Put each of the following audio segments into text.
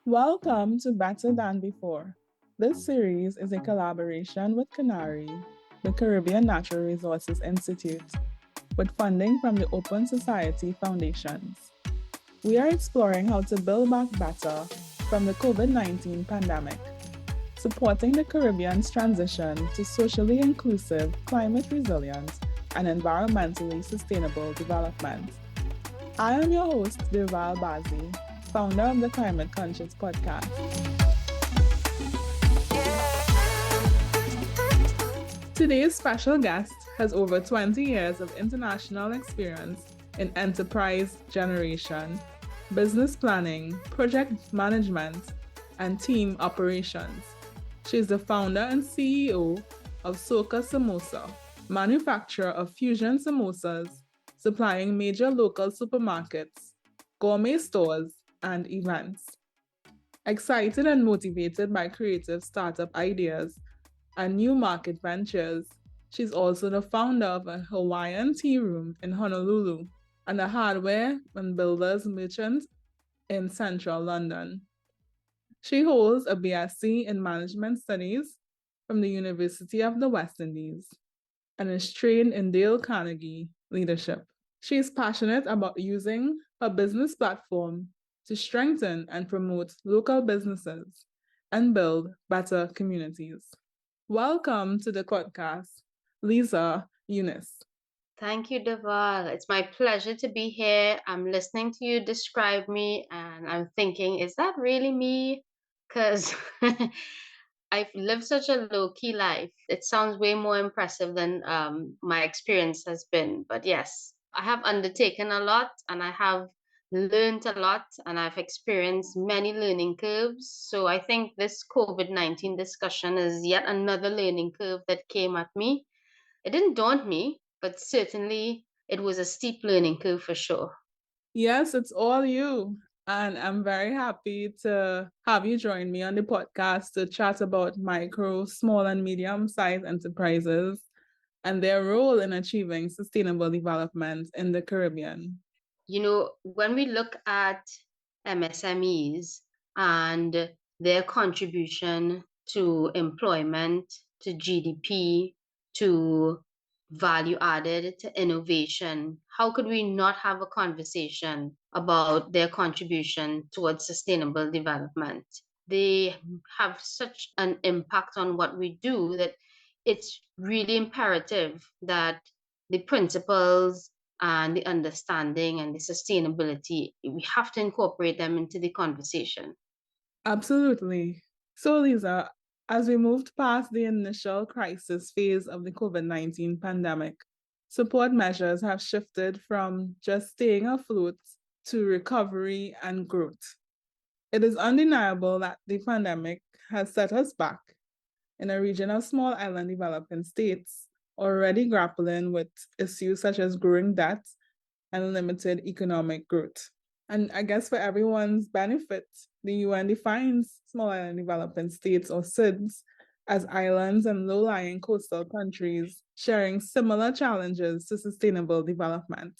Welcome to Better Than Before. This series is a collaboration with Canary, the Caribbean Natural Resources Institute, with funding from the Open Society Foundations. We are exploring how to build back better from the COVID-19 pandemic, supporting the Caribbean's transition to socially inclusive, climate resilient, and environmentally sustainable development. I am your host, Durval Bazi, founder of the Climate Conscious podcast. Today's special guest has over 20 years of international experience in enterprise generation, business planning, project management, and team operations. She is the founder and CEO of Soca Samosa, manufacturer of fusion samosas, supplying major local supermarkets, gourmet stores, and events. Excited and motivated by creative startup ideas and new market ventures, she's also the founder of a Hawaiian tea room in Honolulu and a hardware and builders merchant in central London. She holds a BSc in Management Studies from the University of the West Indies and is trained in Dale Carnegie leadership. She is passionate about using her business platform to strengthen and promote local businesses and build better communities. Welcome to the podcast, Liza Yunis. Thank you, Deval. It's my pleasure to be here. I'm listening to you describe me and I'm thinking, is that really me? Because I've lived such a low key life. It sounds way more impressive than my experience has been. But yes, I have undertaken a lot and I have learned a lot and I've experienced many learning curves. So I think this COVID-19 discussion is yet another learning curve that came at me. It didn't daunt me, but certainly it was a steep learning curve for sure. Yes, it's all you. And I'm very happy to have you join me on the podcast to chat about micro, small, and medium sized enterprises and their role in achieving sustainable development in the Caribbean. When we look at MSMEs and their contribution to employment, to GDP, to value added, to innovation, how could we not have a conversation about their contribution towards sustainable development? They have such an impact on what we do that it's really imperative that the principles and the understanding and the sustainability, we have to incorporate them into the conversation. Absolutely. So, Lisa, as we moved past the initial crisis phase of the COVID-19 pandemic, support measures have shifted from just staying afloat to recovery and growth. It is undeniable that the pandemic has set us back in a region of small island developing states already grappling with issues such as growing debt and limited economic growth. And I guess for everyone's benefit, the UN defines small island developing states or SIDS as islands and low lying coastal countries sharing similar challenges to sustainable development.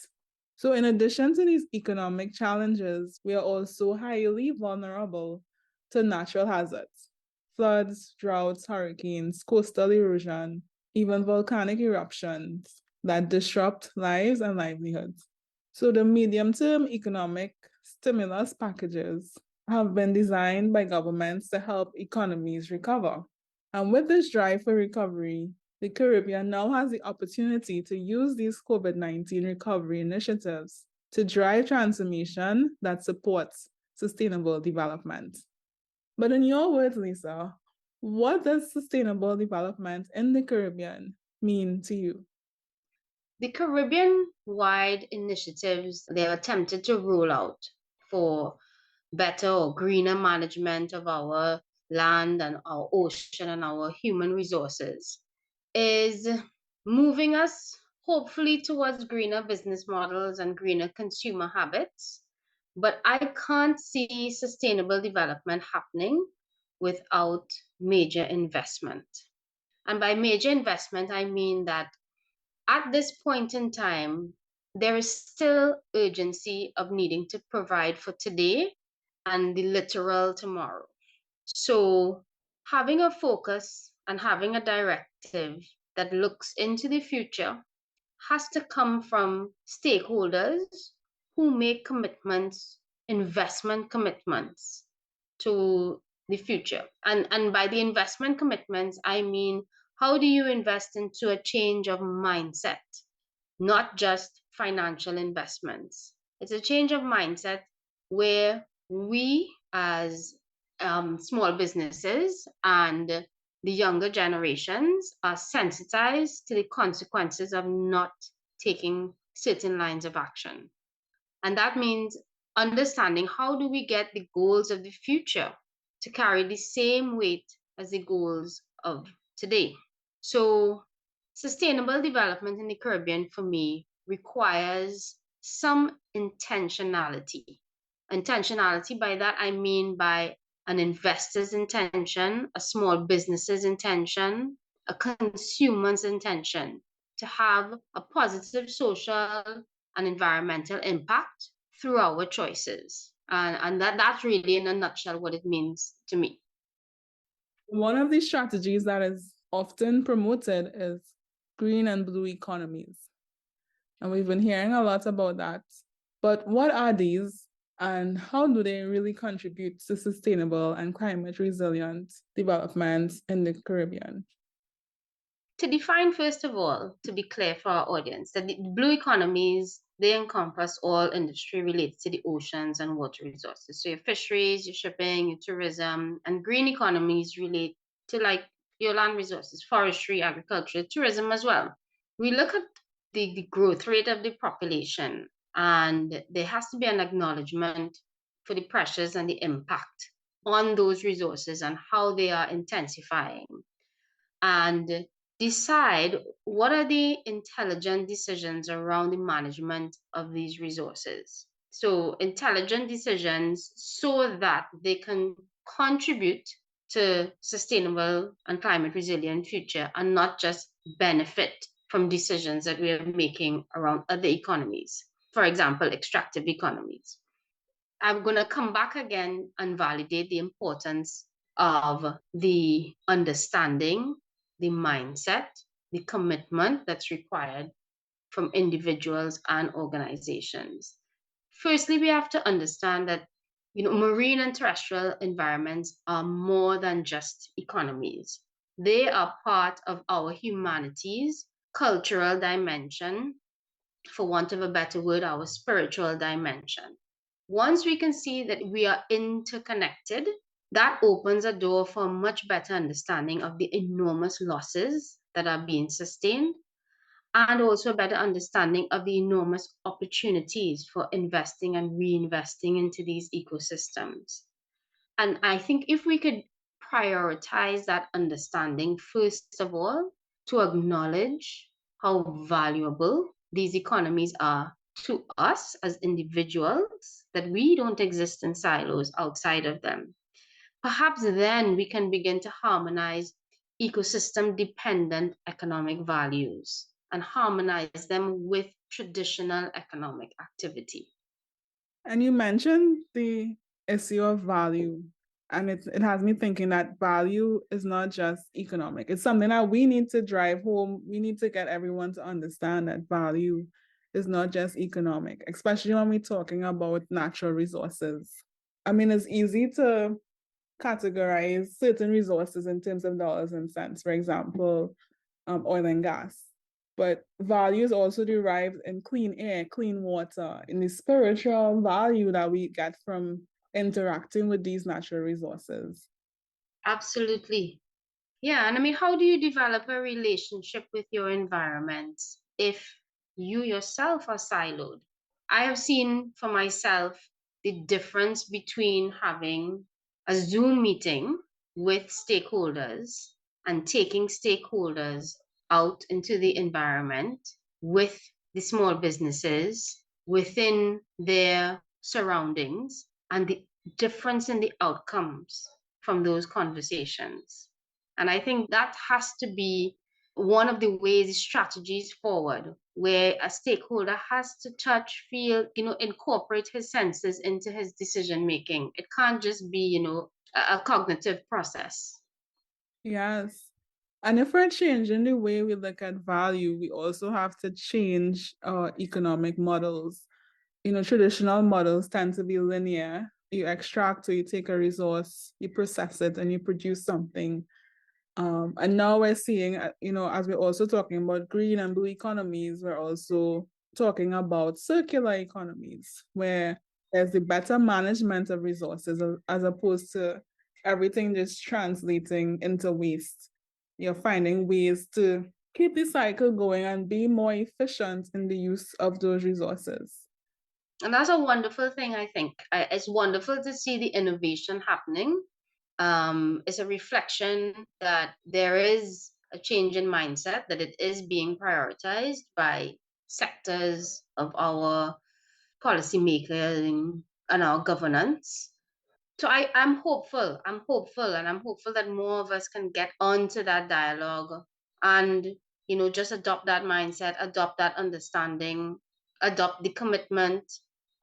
So, in addition to these economic challenges, we are also highly vulnerable to natural hazards: floods, droughts, hurricanes, coastal erosion, even volcanic eruptions that disrupt lives and livelihoods. So the medium-term economic stimulus packages have been designed by governments to help economies recover. And with this drive for recovery, the Caribbean now has the opportunity to use these COVID-19 recovery initiatives to drive transformation that supports sustainable development. But in your words, Lisa, what does sustainable development in the Caribbean mean to you? The Caribbean wide initiatives they've attempted to roll out for better or greener management of our land and our ocean and our human resources is moving us hopefully towards greener business models and greener consumer habits. But I can't see sustainable development happening without major investment. And by major investment, I mean that at this point in time, there is still urgency of needing to provide for today and the literal tomorrow. So having a focus and having a directive that looks into the future has to come from stakeholders who make commitments, investment commitments to the future. And by the investment commitments, I mean, how do you invest into a change of mindset, not just financial investments? It's a change of mindset where we, as small businesses and the younger generations, are sensitized to the consequences of not taking certain lines of action. And that means understanding how do we get the goals of the future to carry the same weight as the goals of today. So sustainable development in the Caribbean for me requires some intentionality. Intentionality, by that I mean by an investor's intention, a small business's intention, a consumer's intention to have a positive social and environmental impact through our choices. And that's really in a nutshell what it means to me. One of the strategies that is often promoted is green and blue economies. And we've been hearing a lot about that. But what are these and how do they really contribute to sustainable and climate resilient development in the Caribbean? To define, first of all, to be clear for our audience, that the blue economies, they encompass all industry related to the oceans and water resources. So your fisheries, your shipping, your tourism, and green economies relate to like your land resources, forestry, agriculture, tourism as well. We look at the growth rate of the population, and there has to be an acknowledgement for the pressures and the impact on those resources and how they are intensifying, and decide what are the intelligent decisions around the management of these resources. So intelligent decisions so that they can contribute to sustainable and climate resilient future and not just benefit from decisions that we are making around other economies, for example, extractive economies. I'm going to come back again and validate the importance of the understanding, the mindset, the commitment that's required from individuals and organizations. Firstly, we have to understand that marine and terrestrial environments are more than just economies. They are part of our humanities, cultural dimension, for want of a better word, our spiritual dimension. Once we can see that we are interconnected, that opens a door for a much better understanding of the enormous losses that are being sustained, and also a better understanding of the enormous opportunities for investing and reinvesting into these ecosystems. And I think if we could prioritize that understanding, first of all, to acknowledge how valuable these economies are to us as individuals, that we don't exist in silos outside of them. Perhaps then we can begin to harmonize ecosystem dependent economic values and harmonize them with traditional economic activity. And you mentioned the issue of value. And it has me thinking that value is not just economic. It's something that we need to drive home. We need to get everyone to understand that value is not just economic, especially when we're talking about natural resources. I mean, it's easy to categorize certain resources in terms of dollars and cents, for example, oil and gas. But value is also derived in clean air, clean water, in the spiritual value that we get from interacting with these natural resources. Absolutely. Yeah, and I mean, how do you develop a relationship with your environment if you yourself are siloed? I have seen for myself the difference between having a Zoom meeting with stakeholders and taking stakeholders out into the environment with the small businesses within their surroundings, and the difference in the outcomes from those conversations. And I think that has to be one of the ways strategies forward where a stakeholder has to touch, feel, incorporate his senses into his decision making. It can't just be, a cognitive process. Yes. And if we're changing the way we look at value, we also have to change our economic models. Traditional models tend to be linear. You extract or you take a resource, you process it, and you produce something. And now we're seeing, as we're also talking about green and blue economies, we're also talking about circular economies, where there's the better management of resources as opposed to everything just translating into waste. You're finding ways to keep the cycle going and be more efficient in the use of those resources. And that's a wonderful thing, I think. It's wonderful to see the innovation happening. It's a reflection that there is a change in mindset, that it is being prioritized by sectors of our policymaking and our governance. So I'm hopeful. I'm hopeful, and I'm hopeful that more of us can get onto that dialogue and, just adopt that mindset, adopt that understanding, adopt the commitment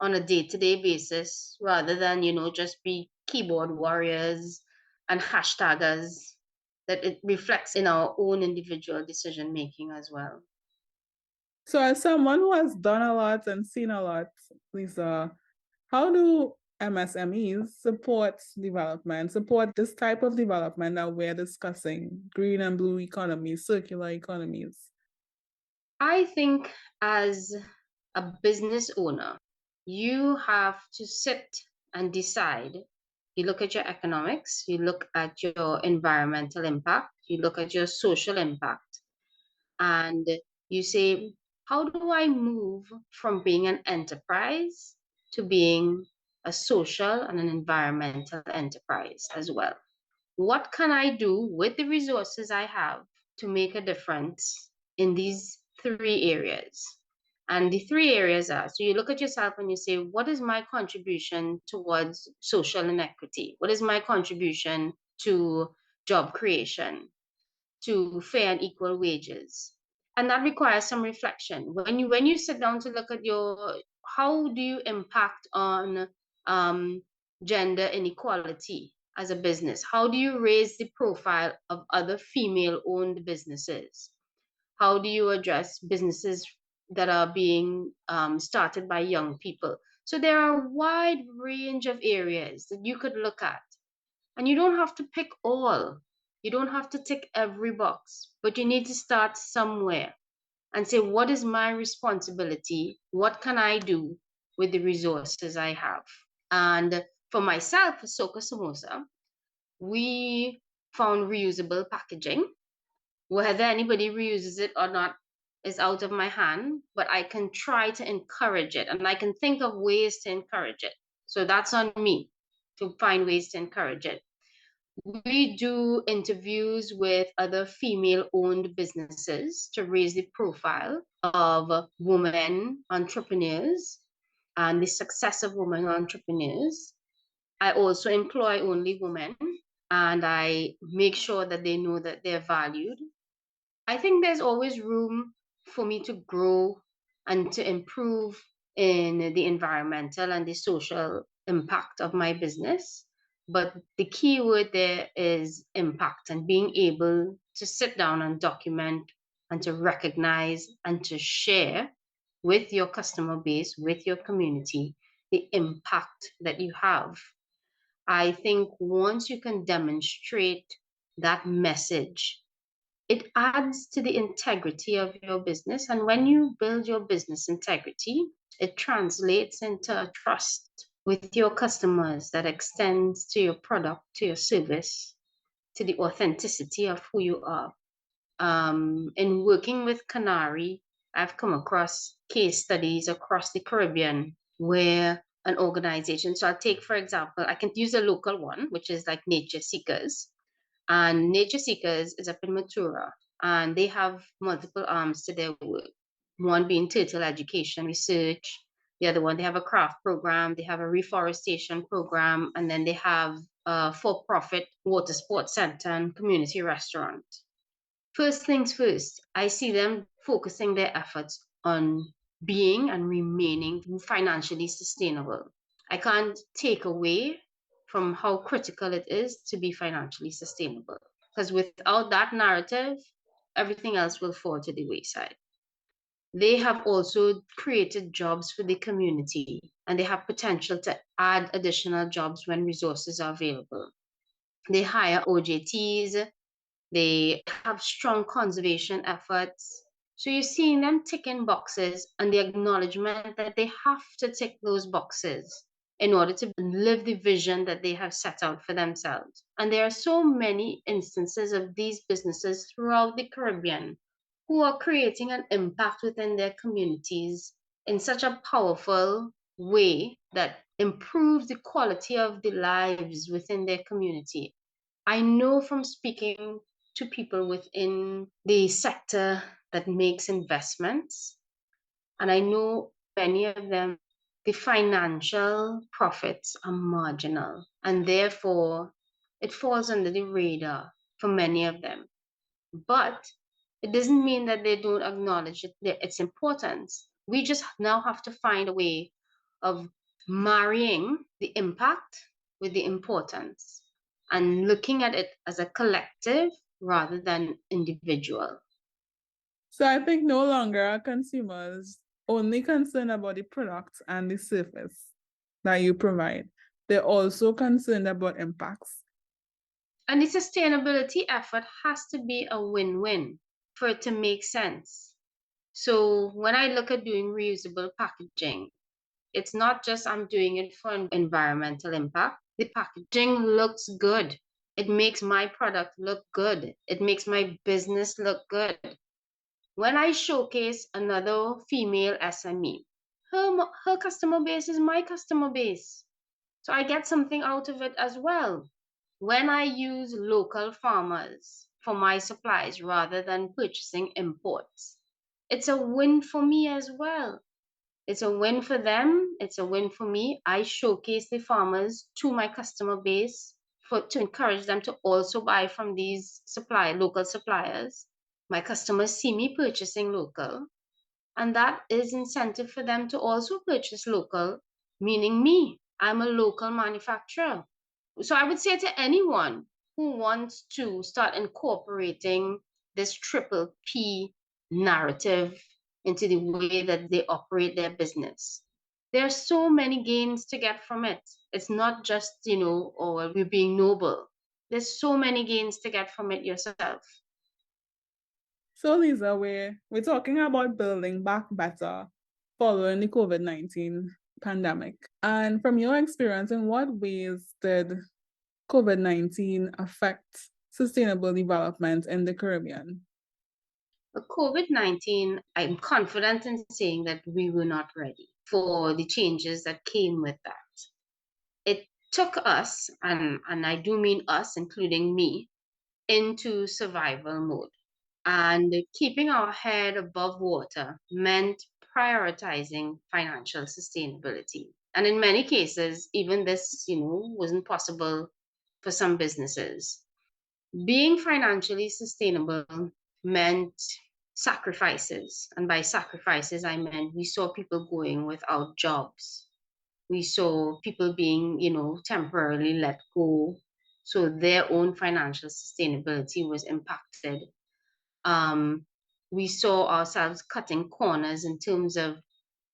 on a day-to-day basis rather than, just be keyboard warriors and hashtaggers, that it reflects in our own individual decision making as well. So, as someone who has done a lot and seen a lot, Lisa, how do MSMEs support this type of development that we're discussing, green and blue economies, circular economies? I think as a business owner, you have to sit and decide. You look at your economics, you look at your environmental impact, you look at your social impact, and you say, how do I move from being an enterprise to being a social and an environmental enterprise as well? What can I do with the resources I have to make a difference in these three areas? And the three areas are, so you look at yourself and you say, what is my contribution towards social inequity? What is my contribution to job creation, to fair and equal wages? And that requires some reflection. When you sit down to look at how do you impact on gender inequality as a business? How do you raise the profile of other female-owned businesses? How do you address businesses that are being started by young people? So there are a wide range of areas that you could look at. And you don't have to pick all. You don't have to tick every box, but you need to start somewhere and say, what is my responsibility? What can I do with the resources I have? And for myself, for Soca Samosa, we found reusable packaging. Whether anybody reuses it or not is out of my hand, but I can try to encourage it and I can think of ways to encourage it. So that's on me to find ways to encourage it. We do interviews with other female-owned businesses to raise the profile of women entrepreneurs and the success of women entrepreneurs. I also employ only women, and I make sure that they know that they're valued. I think there's always room for me to grow and to improve in the environmental and the social impact of my business. But the key word there is impact, and being able to sit down and document and to recognize and to share with your customer base, with your community, the impact that you have. I think once you can demonstrate that message, it adds to the integrity of your business. And when you build your business integrity, it translates into a trust with your customers that extends to your product, to your service, to the authenticity of who you are. In working with Canary, I've come across case studies across the Caribbean where an organization, so I'll take, for example, I can use a local one, which is like Nature Seekers. And Nature Seekers is up in Matura, and they have multiple arms to their work. One being turtle education research, the other one, they have a craft program, they have a reforestation program, and then they have a for-profit water sports center and community restaurant. First things first, I see them focusing their efforts on being and remaining financially sustainable. I can't take away from how critical it is to be financially sustainable, because without that narrative, everything else will fall to the wayside. They have also created jobs for the community, and they have potential to add additional jobs when resources are available. They hire OJTs, they have strong conservation efforts. So you're seeing them ticking boxes and the acknowledgement that they have to tick those boxes in order to live the vision that they have set out for themselves. And there are so many instances of these businesses throughout the Caribbean who are creating an impact within their communities in such a powerful way that improves the quality of the lives within their community. I know from speaking to people within the sector that makes investments, and I know many of them, the financial profits are marginal, and therefore it falls under the radar for many of them. But it doesn't mean that they don't acknowledge its importance. We just now have to find a way of marrying the impact with the importance and looking at it as a collective rather than individual. So I think no longer are consumers only concerned about the products and the service that you provide. They're also concerned about impacts. And the sustainability effort has to be a win-win for it to make sense. So when I look at doing reusable packaging, it's not just I'm doing it for an environmental impact. The packaging looks good. It makes my product look good. It makes my business look good. When I showcase another female SME, her customer base is my customer base. So I get something out of it as well. When I use local farmers for my supplies rather than purchasing imports, it's a win for me as well. It's a win for them. It's a win for me. I showcase the farmers to my customer base to encourage them to also buy from these local suppliers. My customers see me purchasing local, and that is incentive for them to also purchase local, meaning me. I'm a local manufacturer. So I would say to anyone who wants to start incorporating this triple P narrative into the way that they operate their business, there are so many gains to get from it. It's not just, or we're being noble. There's so many gains to get from it yourself. So Liza, we're talking about building back better following the COVID-19 pandemic. And from your experience, in what ways did COVID-19 affect sustainable development in the Caribbean? But COVID-19, I'm confident in saying that we were not ready for the changes that came with that. It took us, and I do mean us, including me, into survival mode. And keeping our head above water meant prioritizing financial sustainability. And in many cases, even this, wasn't possible for some businesses. Being financially sustainable meant sacrifices. And by sacrifices, I meant we saw people going without jobs. We saw people being, temporarily let go. So their own financial sustainability was impacted. Um, we saw ourselves cutting corners in terms of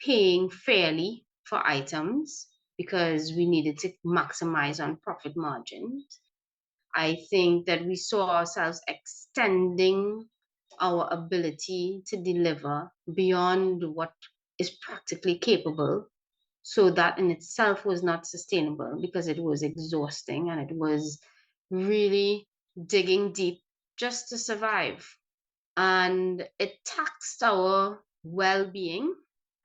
paying fairly for items because we needed to maximize on profit margins. I think that we saw ourselves extending our ability to deliver beyond what is practically capable. So that in itself was not sustainable because it was exhausting and it was really digging deep just to survive. And it taxed our well being.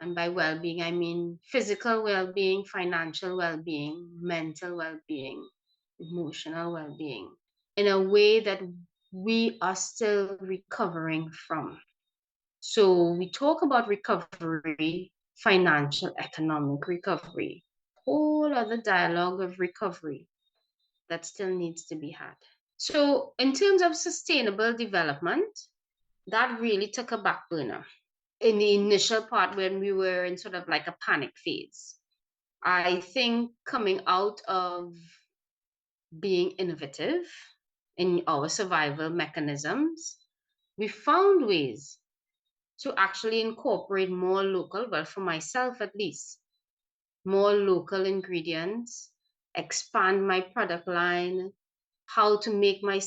And by well being, I mean physical well being, financial well being, mental well being, emotional well being, in a way that we are still recovering from. So we talk about recovery, financial, economic recovery, whole other dialogue of recovery that still needs to be had. So in terms of sustainable development, that really took a back burner in the initial part when we were in sort of like a panic phase. I think coming out of being innovative in our survival mechanisms, we found ways to actually incorporate more local, well, for myself at least, more local ingredients, expand my product line, how to make my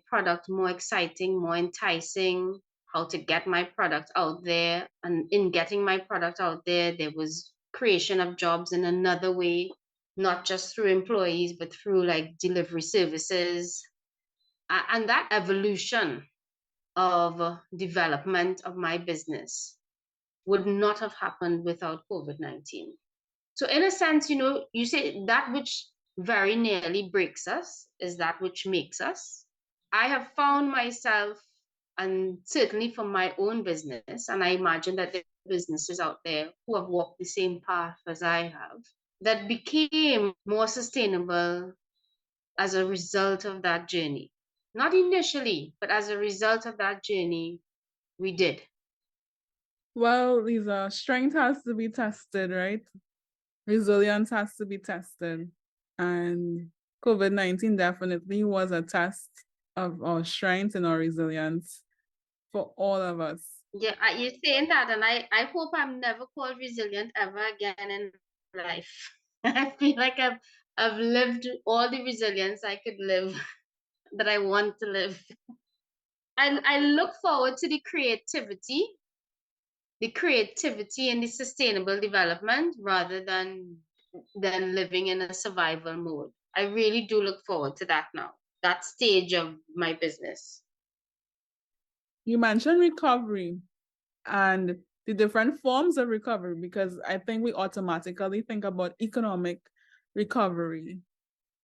product more exciting, more enticing, how to get my product out there. And in getting my product out there, there was creation of jobs in another way, not just through employees, but through like delivery services. And that evolution of development of my business would not have happened without COVID-19. So, in a sense, you say that which very nearly breaks us is that which makes us. I have found myself, and certainly for my own business, and I imagine that there are businesses out there who have walked the same path as I have, that became more sustainable as a result of that journey. Not initially, but as a result of that journey, we did. Well, Lisa, strength has to be tested, right? Resilience has to be tested. And COVID-19 definitely was a test of our strength and our resilience for all of us. Yeah, you're saying that, and I hope I'm never called resilient ever again in life. I feel like I've lived all the resilience I could live that I want to live. I look forward to the creativity and the sustainable development rather than living in a survival mode. I really do look forward to that now, that stage of my business. You mentioned recovery and the different forms of recovery because I think we automatically think about economic recovery.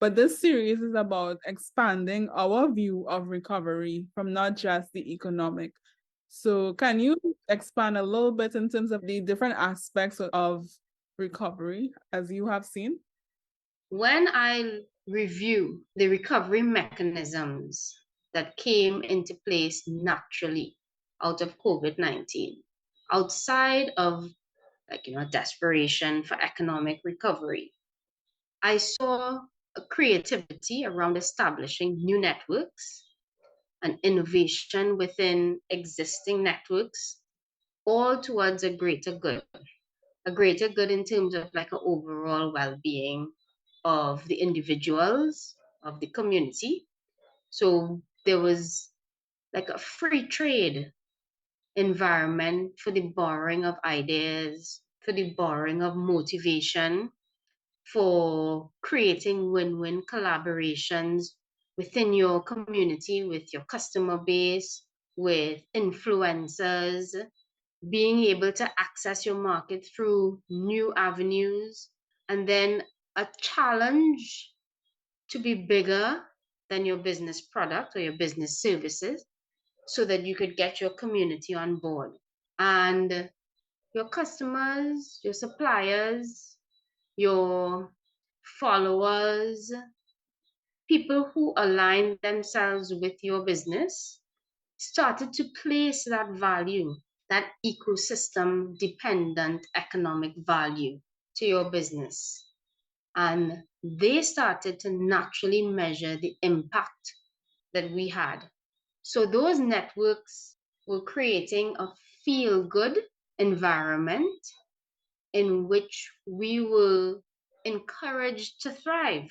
But this series is about expanding our view of recovery from not just the economic. So, can you expand a little bit in terms of the different aspects of recovery as you have seen? When I review the recovery mechanisms that came into place naturally out of COVID-19, outside of desperation for economic recovery, I saw a creativity around establishing new networks and innovation within existing networks, all towards a greater good in terms of like an overall well-being of the individuals, of the community. So there was like a free trade environment for the borrowing of ideas, for the borrowing of motivation, for creating win-win collaborations within your community, with your customer base, with influencers, being able to access your market through new avenues, and then a challenge to be bigger than your business product or your business services so that you could get your community on board. And your customers, your suppliers, your followers, people who align themselves with your business started to place that value, that ecosystem dependent economic value to your business. And they started to naturally measure the impact that we had. So those networks were creating a feel good environment in which we were encouraged to thrive.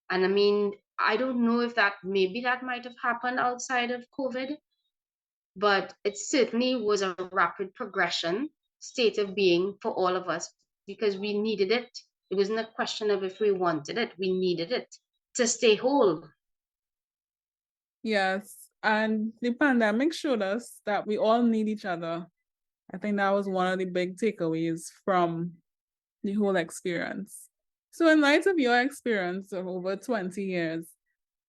And I mean, I don't know if maybe that might have happened outside of COVID, but it certainly was a rapid progression state of being for all of us because we needed it. It wasn't a question of if we wanted it, we needed it to stay whole. Yes. And the pandemic showed us that we all need each other. I think that was one of the big takeaways from the whole experience. So, in light of your experience of over 20 years,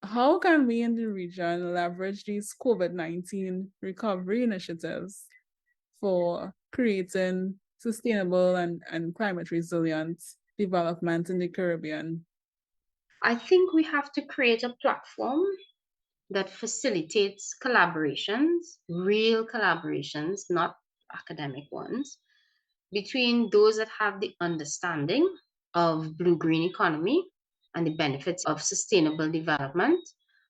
how can we in the region leverage these COVID-19 recovery initiatives for creating sustainable and climate resilient development in the Caribbean? I think we have to create a platform that facilitates collaborations, real collaborations, not academic ones, between those that have the understanding of blue-green economy and the benefits of sustainable development,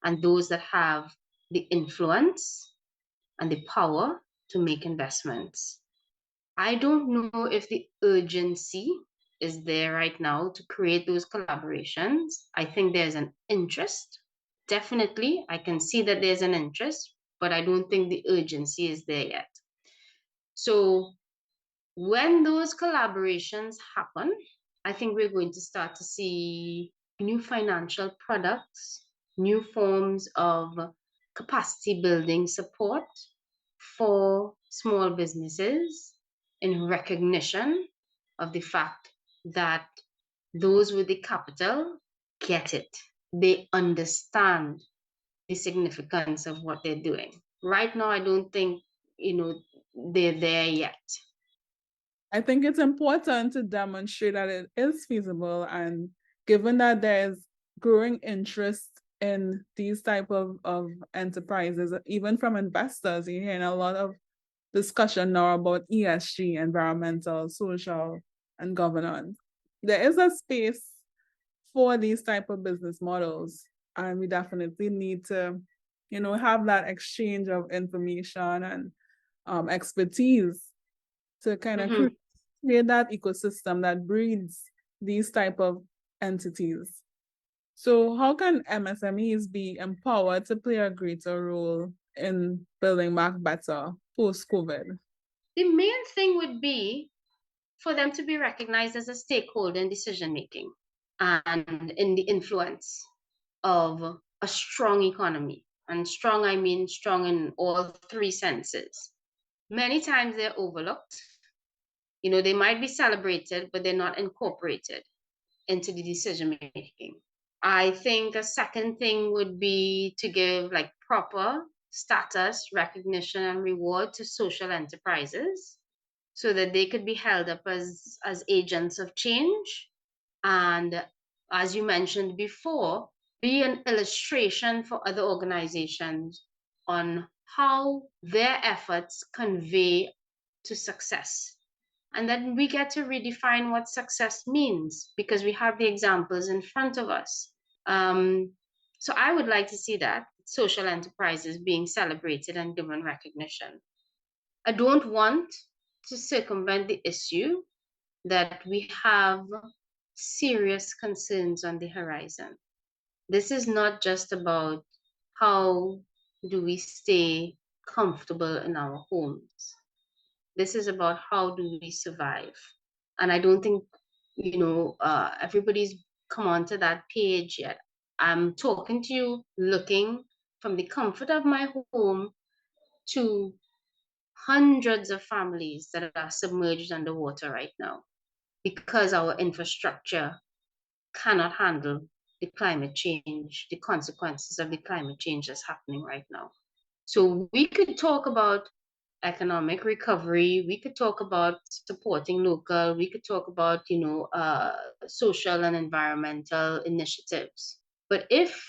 and those that have the influence and the power to make investments. I don't know if the urgency is there right now to create those collaborations. I think there's an interest. Definitely, I can see that there's an interest, but I don't think the urgency is there yet. So when those collaborations happen, I think we're going to start to see new financial products, new forms of capacity building support for small businesses in recognition of the fact that those with the capital get it. They understand the significance of what they're doing. Right now, I don't think, they're there yet. I think it's important to demonstrate that it is feasible, and given that there's growing interest in these type of enterprises, even from investors, you're hearing a lot of discussion now about ESG, environmental, social, and governance. There is a space for these type of business models, and we definitely need to, have that exchange of information and expertise to kind of create that ecosystem that breeds these type of entities. So how can MSMEs be empowered to play a greater role in building back better post-COVID? The main thing would be for them to be recognized as a stakeholder in decision making and in the influence of a strong economy. And strong, I mean strong in all three senses. Many times they're overlooked. They might be celebrated, but they're not incorporated into the decision making. I think a second thing would be to give like proper status, recognition, and reward to social enterprises so that they could be held up as agents of change. And as you mentioned before, be an illustration for other organizations on how their efforts convey to success. And then we get to redefine what success means because we have the examples in front of us. So I would like to see that social enterprises being celebrated and given recognition. I don't want to circumvent the issue that we have serious concerns on the horizon. This is not just about how do we stay comfortable in our homes. This is about how do we survive. And I don't think, everybody's come onto that page yet. I'm talking to you looking from the comfort of my home to hundreds of families that are submerged underwater right now because our infrastructure cannot handle the climate change, the consequences of the climate change that's happening right now. So we could talk about economic recovery, we could talk about supporting local, we could talk about, social and environmental initiatives. But if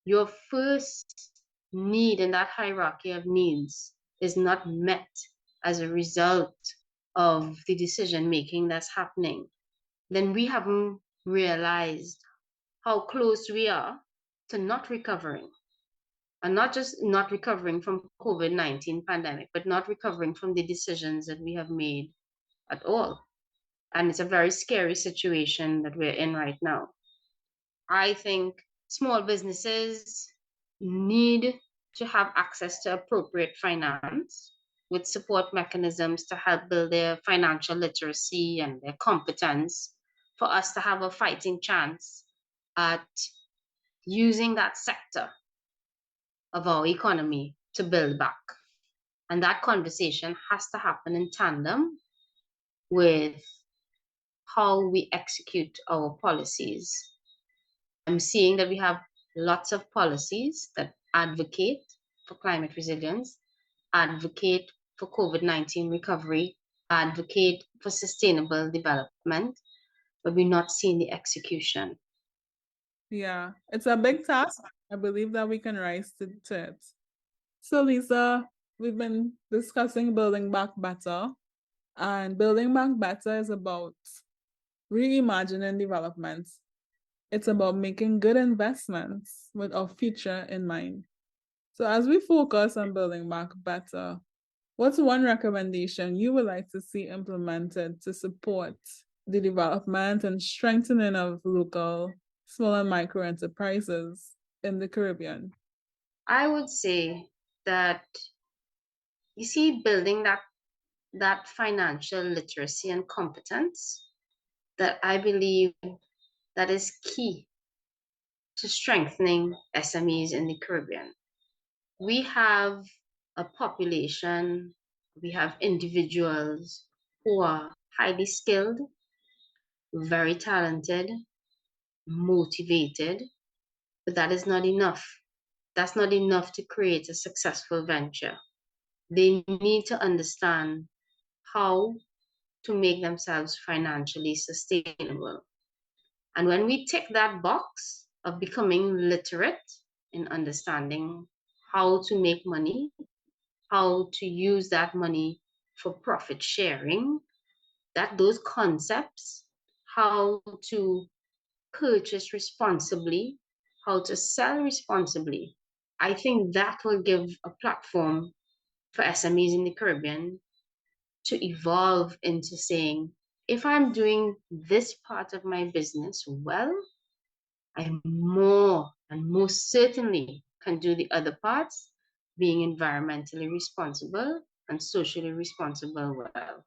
your first need in that hierarchy of needs is not met as a result of the decision making that's happening, then we haven't realized how close we are to not recovering. And not just not recovering from COVID-19 pandemic, but not recovering from the decisions that we have made at all. And it's a very scary situation that we're in right now. I think small businesses need to have access to appropriate finance with support mechanisms to help build their financial literacy and their competence for us to have a fighting chance at using that sector of our economy to build back. And that conversation has to happen in tandem with how we execute our policies. I'm seeing that we have lots of policies that advocate for climate resilience, advocate for COVID-19 recovery, advocate for sustainable development, but we're not seeing the execution. Yeah, it's a big task. I believe that we can rise to it. So, Lisa, we've been discussing building back better, and building back better is about reimagining development. It's about making good investments with our future in mind. So, as we focus on building back better, what's one recommendation you would like to see implemented to support the development and strengthening of local small and micro enterprises in the Caribbean? I would say that you see building that financial literacy and competence that I believe that is key to strengthening SMEs in the Caribbean. We have a population, we have individuals who are highly skilled, very talented, motivated, but that is not enough. That's not enough to create a successful venture. They need to understand how to make themselves financially sustainable. And when we tick that box of becoming literate in understanding how to make money, how to use that money for profit sharing, that those concepts, how to purchase responsibly, how to sell responsibly, I think that will give a platform for SMEs in the Caribbean to evolve into saying, if I'm doing this part of my business well, I more and most certainly can do the other parts, being environmentally responsible and socially responsible well.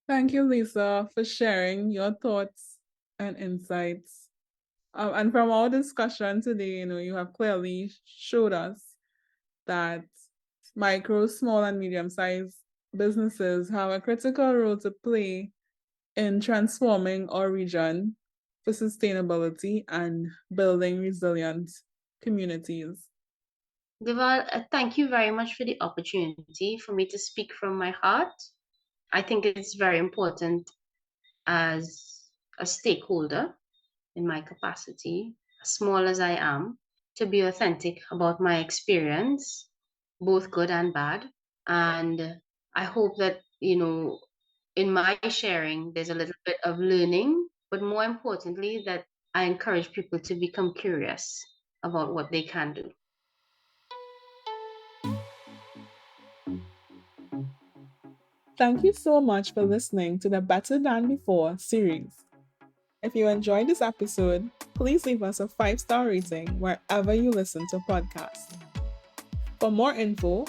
Thank you, Lisa, for sharing your thoughts and insights. And from our discussion today, you have clearly showed us that micro, small, and medium-sized businesses have a critical role to play in transforming our region for sustainability and building resilient communities. Deval, thank you very much for the opportunity for me to speak from my heart. I think it's very important as a stakeholder in my capacity, as small as I am, to be authentic about my experience, both good and bad. And I hope that, in my sharing, there's a little bit of learning, but more importantly, that I encourage people to become curious about what they can do. Thank you so much for listening to the Better Than Before series. If you enjoyed this episode, please leave us a 5-star rating wherever you listen to podcasts. For more info,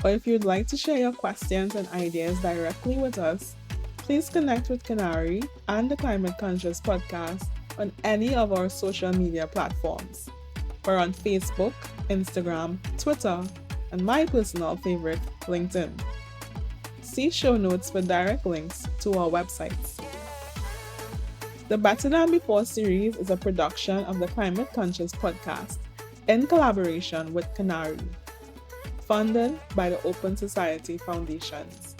or if you'd like to share your questions and ideas directly with us, please connect with Canary and the Climate Conscious Podcast on any of our social media platforms. We're on Facebook, Instagram, Twitter, and my personal favorite, LinkedIn. See show notes for direct links to our websites. The Better Than Before series is a production of the Climate Conscious Podcast in collaboration with Canary, funded by the Open Society Foundations.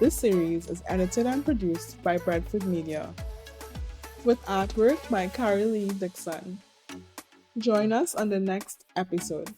This series is edited and produced by Bradford Media, with artwork by Carrie Lee Dixon. Join us on the next episode.